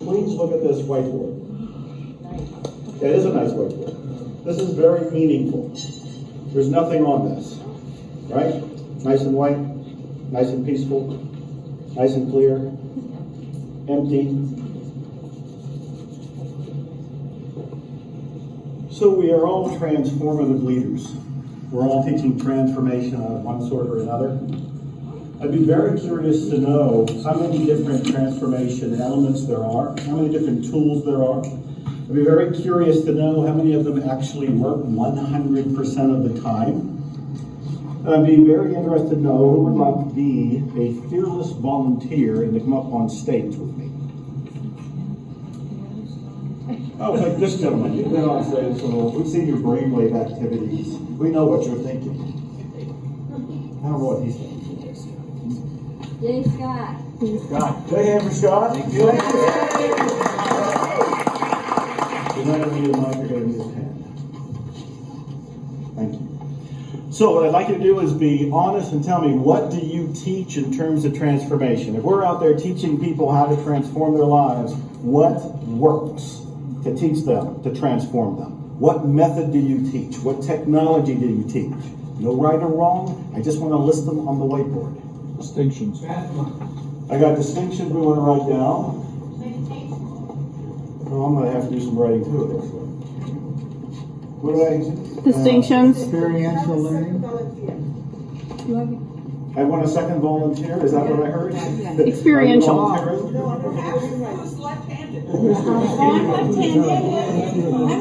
please look at this whiteboard. It is a nice whiteboard. This is very meaningful. There's nothing on this, right? Nice and white, nice and peaceful, nice and clear, empty. So we are all transformative leaders. We're all teaching transformation of one sort or another. I'd be very curious to know how many different transformation elements there are, how many different tools there are. I'd be very curious to know how many of them actually work 100% of the time. And I'd be very interested to know who would like to be a fearless volunteer and to come up on stage with me. Oh, like this gentleman, you've been on stage, so we've seen your brainwave activities. We know what you're thinking. I don't know what he's thinking. Yay, Scott. Scott. Big hand for Scott. Thank you. You're not going to need a mic, you're going to need a pen. Thank you. So what I'd like you to do is be honest and tell me, what do you teach in terms of transformation? If we're out there teaching people how to transform their lives, what works to teach them, to transform them? What method do you teach? What technology do you teach? No right or wrong. I just want to list them on the whiteboard. Distinctions. I got distinctions we want to write down. Oh, I'm going to have to do some writing too, it looks like. What did I? Distinctions. Experiential learning. I want a second volunteer. Is that what I heard? Experiential. Volunteering? Who's left-handed? I'm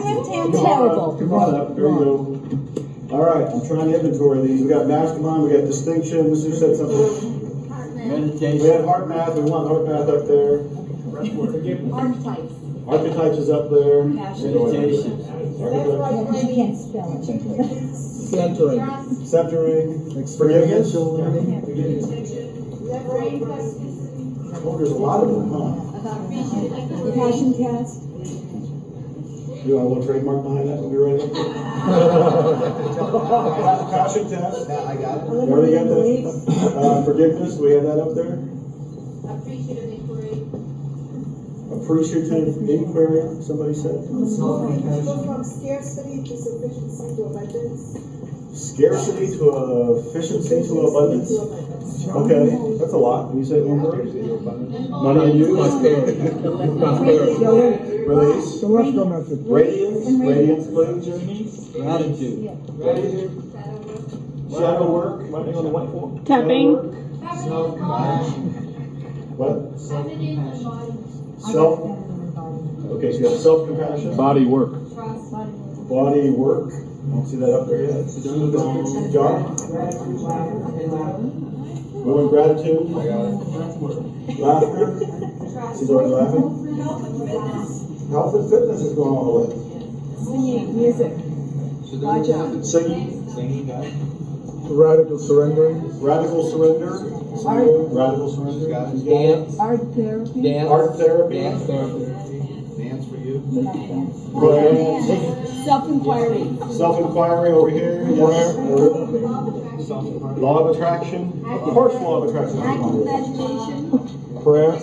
left-handed. Terrible. Come on up. There you go. All right. I'm trying to inventory these. We got mastermind. We got distinctions. Who said something? Meditation. We had heart math. We want heart math up there. Archetypes. Archetypes is up there. Meditation. You can't spell it. Centering. Centering. Forgiveness. Experiential learning. Oh, there's a lot of them, huh? Passion test. You want a little trademark behind that? We'll be ready. Passion test. I got it. Already got that. Forgiveness. Do we have that up there? Appreciative inquiry. Appreciative inquiry. Somebody said. From scarcity to sufficiency to abundance. Scarcity to efficiency to abundance. Okay, that's a lot. Can you say one word? Money and you. Prosperity. Release. Celestial method. Radiance. Radiance, please. Gratitude. Shadow work. Writing on the whiteboard. Tapping. What? Self. Okay, so you have self-compassion. Body work. Body work. I don't see that up there yet. John? Moving gratitude. Laughter. She's already laughing. Health and fitness is going on the list. Singing, music. Singing. Radical surrendering. Radical surrender. Radical surrender. Dance. Art therapy. Dance. Art therapy. Dance therapy. Dance for you. Self-inquiry. Self-inquiry over here. Yes. Law of attraction. Of course, law of attraction. Prayer.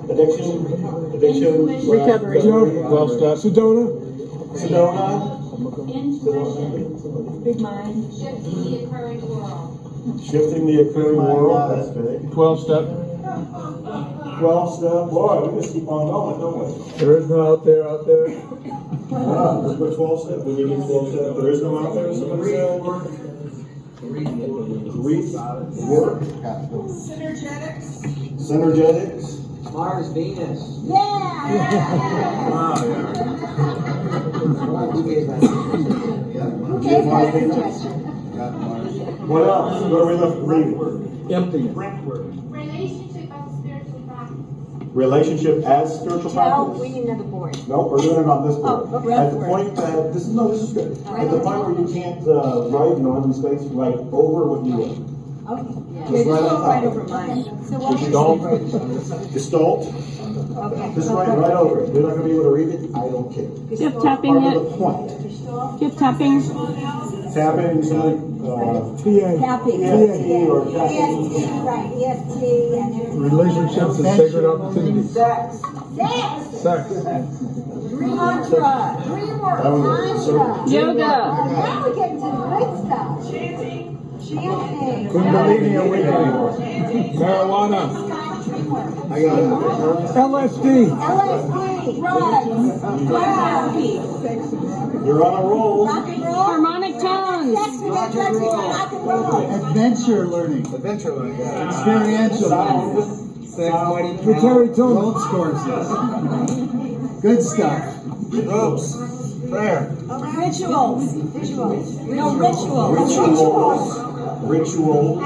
Addiction. Recovery. 12 steps. Sedona. Sedona. Big mind. Shifting the occurring world. That's big. 12 step. 12 step. Boy, we just keep on going, don't we? There is no out there. Let's put 12 step. Do we need 12 step? There is no out there. Somebody said. Read. Work. Synergetics. Synergetics. Mars, Venus. What else? What are we left reading? Emptiness. Relationship as spiritual practice. Relationship as spiritual No, we practice? need another board. No, we're doing it on this board. Oh, breath At the work. point that, this is good. At the point where you can't write, you don't have any space, write over what you wrote. It's right over mine. So what Gestalt. Just right over it. They're not gonna be able to read it. I don't care. Gift tapping Part of it. the point. Gift tapping. Tapping, TA. Happy. EFT or EFT, right, EFT and everything. Relationships and sacred opportunities. Sex. Sex. Mantra. That was Mantra. Yoga. Now we're getting to the good stuff. Chanting. Kundalini awakening. Marijuana. I got it. LSD. LSD. Drugs. You're on a roll. Rock and roll. Harmonic tones. Yes, we got drugs, we got rock and roll. Adventure learning, Adventure learning, got it. experiential learning, Rotary tone. road courses. Good stuff. Ropes. Prayer. Rituals. No, rituals. Ritual. You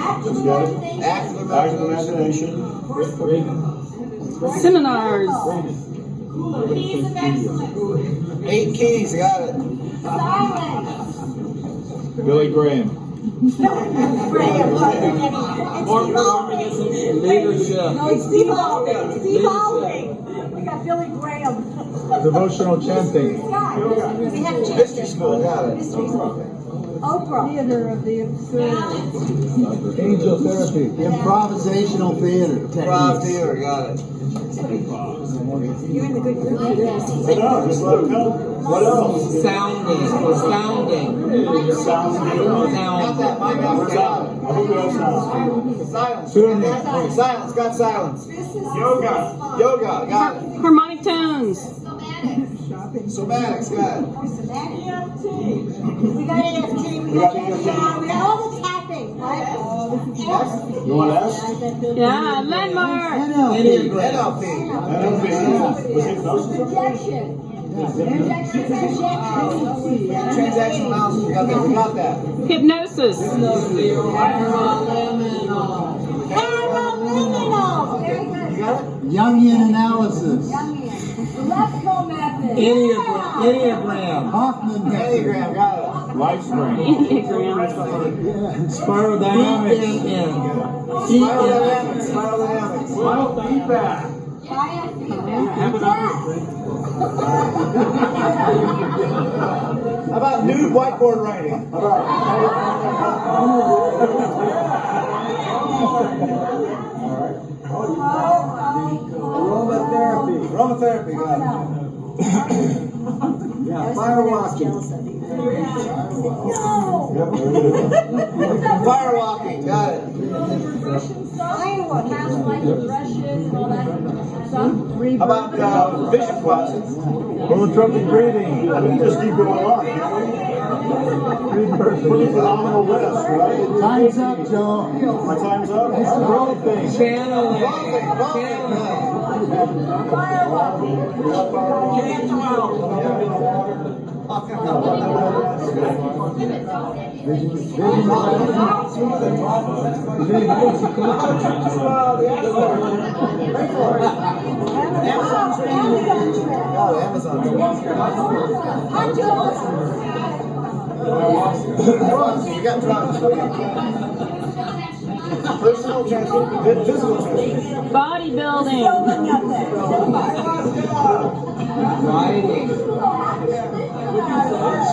got it? Active Active imagination. imagination. Seminars. Keys of excellence. 8 keys, I got it. Silence. Billy Graham. Leadership. No, it's devolving. It's devolving. We got Billy Graham. Devotional chanting. We have Mystery school, got it. Mystery school. Oprah. Theater of the absurd. Angel therapy. Improvisational theater Rob techniques. Theater, got it. You're in the good group for this. I know, just let it go. What else? Sounding. Sounding. Got that, mine got Where's that? I think we have sound. Silence. Tuning. Got that? Silence, got silence. Yoga. Yoga, got it. Harmonic tones. Somatics, got it. We got EFT. We got EFT. We got all the tapping, right? You want S? Yeah, landmark. NLP. NLP. NLP. Was hypnosis? Projection. Transactional analysis, we got that. We got that. Hypnosis. Paraliminal. Very good. You got it? Jungian analysis. Jungian. Electro method. Enneagram. Hoffman method. Enneagram, got Life spring. Enneagram. Spiral dynamics. Spiral dynamics. Spiral feedback. How about nude whiteboard writing? Aromatherapy, got it. Fire walking. Yep, there it is. Fire walking, got it. How about vision classes? Holotropic breathing. We can just keep going on, can't we? Pretty phenomenal list, right? Time's up, Joe. My time's up. Growthing. Channeling. Amazon. You got drugs. Personal transformation, physical transformation. Bodybuilding. Writing.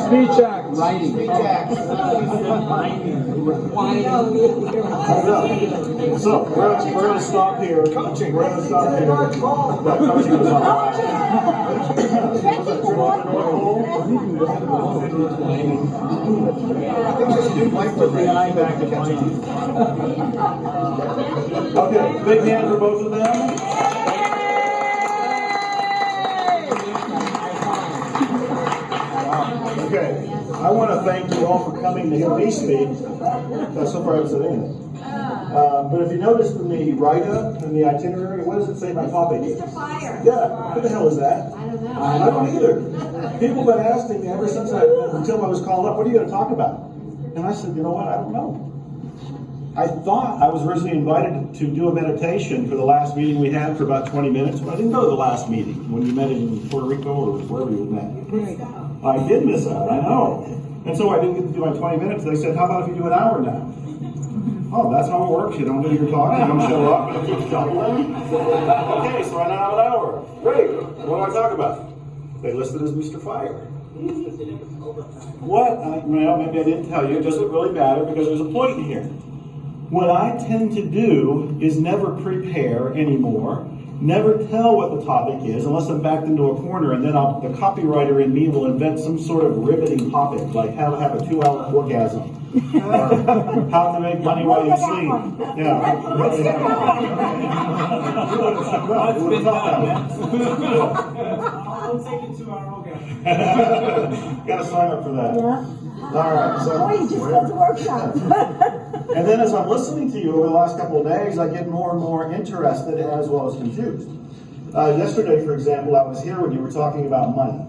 Speech acts. Writing. Speech acts. So, we're going to stop here. Coaching. We're going to stop here. No, coaching was on. Okay, big hand for both of them. Okay, I want to thank you all for coming to hear me speak. So far I haven't said anything. But if you noticed in the write-up, in the itinerary, what does it say my topic is? Fire. Yeah, what the hell is that? I don't know. I don't either. People have been asking me ever since until I was called up, what are you going to talk about? And I said, you know what, I don't know. I thought I was originally invited to do a meditation for the last meeting we had for about 20 minutes, but I didn't go to the last meeting when you met in Puerto Rico or wherever you met. I did miss out, I know. And so I didn't get to do my 20 minutes. They said, how about if you do an hour now? Oh, that's how it works. You don't do your talk, you don't show up, and it keeps doubling. Okay, so I now have an hour. Great. What do I talk about? They listed as Mr. Fire. What? Well, maybe I didn't tell you. It doesn't really matter because there's a point here. What I tend to do is never prepare anymore, never tell what the topic is unless I'm backed into a corner, and then the copywriter in me will invent some sort of riveting topic, like how to have a 2-hour orgasm. Or how to make money while you sleep. Yeah. That's been done. I'll take it 2-hour orgasm. Gotta sign up for that. Yeah. All right, Oh, so. you just went to workshop. And then as I'm listening to you over the last couple of days, I get more and more interested as well as confused. Yesterday, for example, I was here when you were talking about money.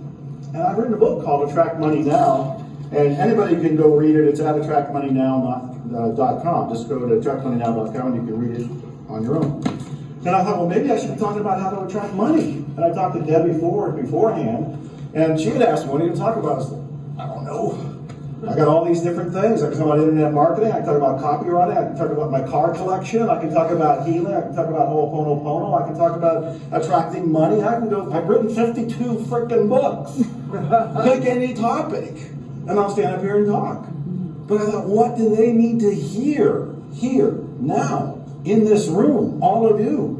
And I've written a book called Attract Money Now. And anybody can go read it. It's at attractmoneynow.com. Just go to attractmoneynow.com and you can read it on your own. And I thought, well, maybe I should be talking about how to attract money. And I talked to Debbie Ford beforehand. And she had asked me, what are you going to talk about? I was like, I don't know. I got all these different things. I can talk about internet marketing. I can talk about copywriting. I can talk about my car collection. I can talk about healing. I can talk about Ho'oponopono. I can talk about attracting money. I've written 52 freaking books. Pick any topic. And I'll stand up here and talk. But I thought, what do they need to hear here, now, in this room, all of you?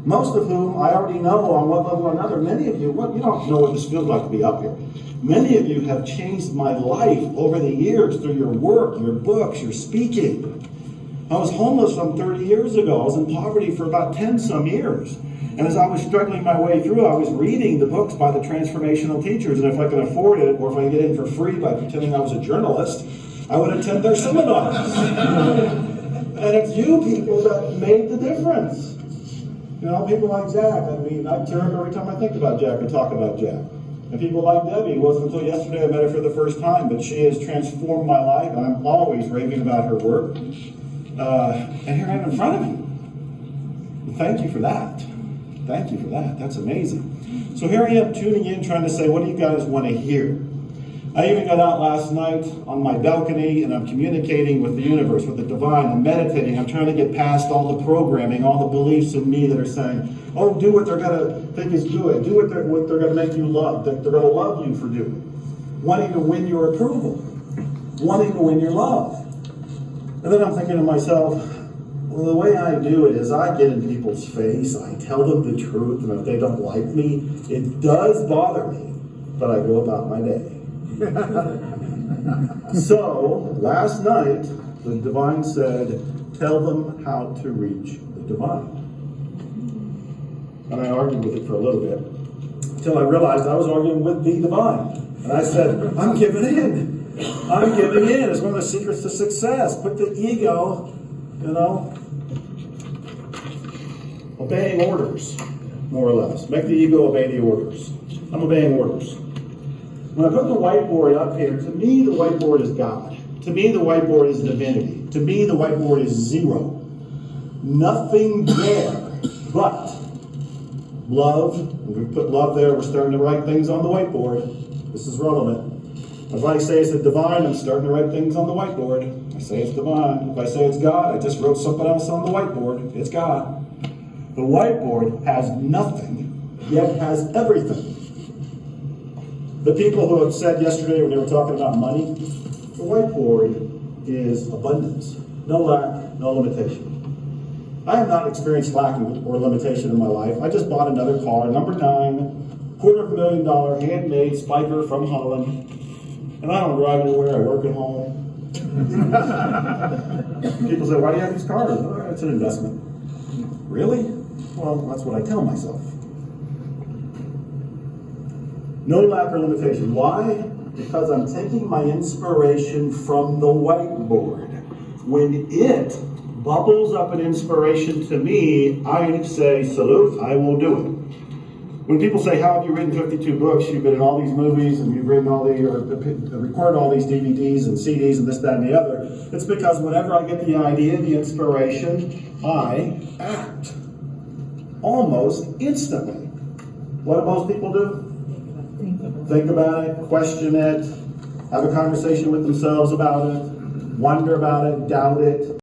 Most of whom I already know on one level or another. Many of you, you don't know what this feels like to be up here. Many of you have changed my life over the years through your work, your books, your speaking. I was homeless some 30 years ago. I was in poverty for about 10 some years. And as I was struggling my way through, I was reading the books by the transformational teachers. And if I could afford it, or if I could get in for free by pretending I was a journalist, I would attend their seminars. And it's you people that made the difference. You know, people like Jack. I mean, I tear up every time I think about Jack and talk about Jack. And people like Debbie. It wasn't until yesterday I met her for the first time, but she has transformed my life, and I'm always raving about her work. And here I am in front of you. Thank you for that. Thank you for that. That's amazing. So here I am tuning in, trying to say, what do you guys want to hear? I even got out last night on my balcony, and I'm communicating with the universe, with the divine. I'm meditating. I'm trying to get past all the programming, all the beliefs in me that are saying, oh, do what they're going to think is good. Do what they're going to make you love, that they're going to love you for doing. Wanting to win your approval. Wanting to win your love. And then I'm thinking to myself, well, the way I do it is I get in people's face, I tell them the truth, and if they don't like me, it does bother me, but I go about my day. So, last night, the divine said, tell them how to reach the divine. And I argued with it for a little bit, until I realized I was arguing with the divine. And I said, I'm giving in. I'm giving in. It's one of the secrets to success. Put the ego, obeying orders, more or less. Make the ego obey the orders. I'm obeying orders. When I put the whiteboard up here, to me the whiteboard is God. To me the whiteboard is divinity. To me the whiteboard is zero. Nothing there but love. When we put love there, we're starting to write things on the whiteboard. This is relevant. If I say it's the divine, I'm starting to write things on the whiteboard. I say it's divine. If I say it's God, I just wrote something else on the whiteboard. It's God. The whiteboard has nothing, yet has everything. The people who have said yesterday when they were talking about money, the whiteboard is abundance. No lack, no limitation. I have not experienced lack or limitation in my life. I just bought another car, number 9, $250,000 handmade Spiker from Holland. And I don't drive anywhere, I work at home. People say, why do you have these cars? Oh, it's an investment. Really? Well, that's what I tell myself. No lack or limitation. Why? Because I'm taking my inspiration from the whiteboard. When it bubbles up an inspiration to me, I say, salute, I will do it. When people say, how have you written 52 books? You've been in all these movies and you've written all recorded all these DVDs and CDs and this, that, and the other. It's because whenever I get the idea, the inspiration, I act. Almost instantly. What do most people do? Think about it, question it, have a conversation with themselves about it, wonder about it, doubt it.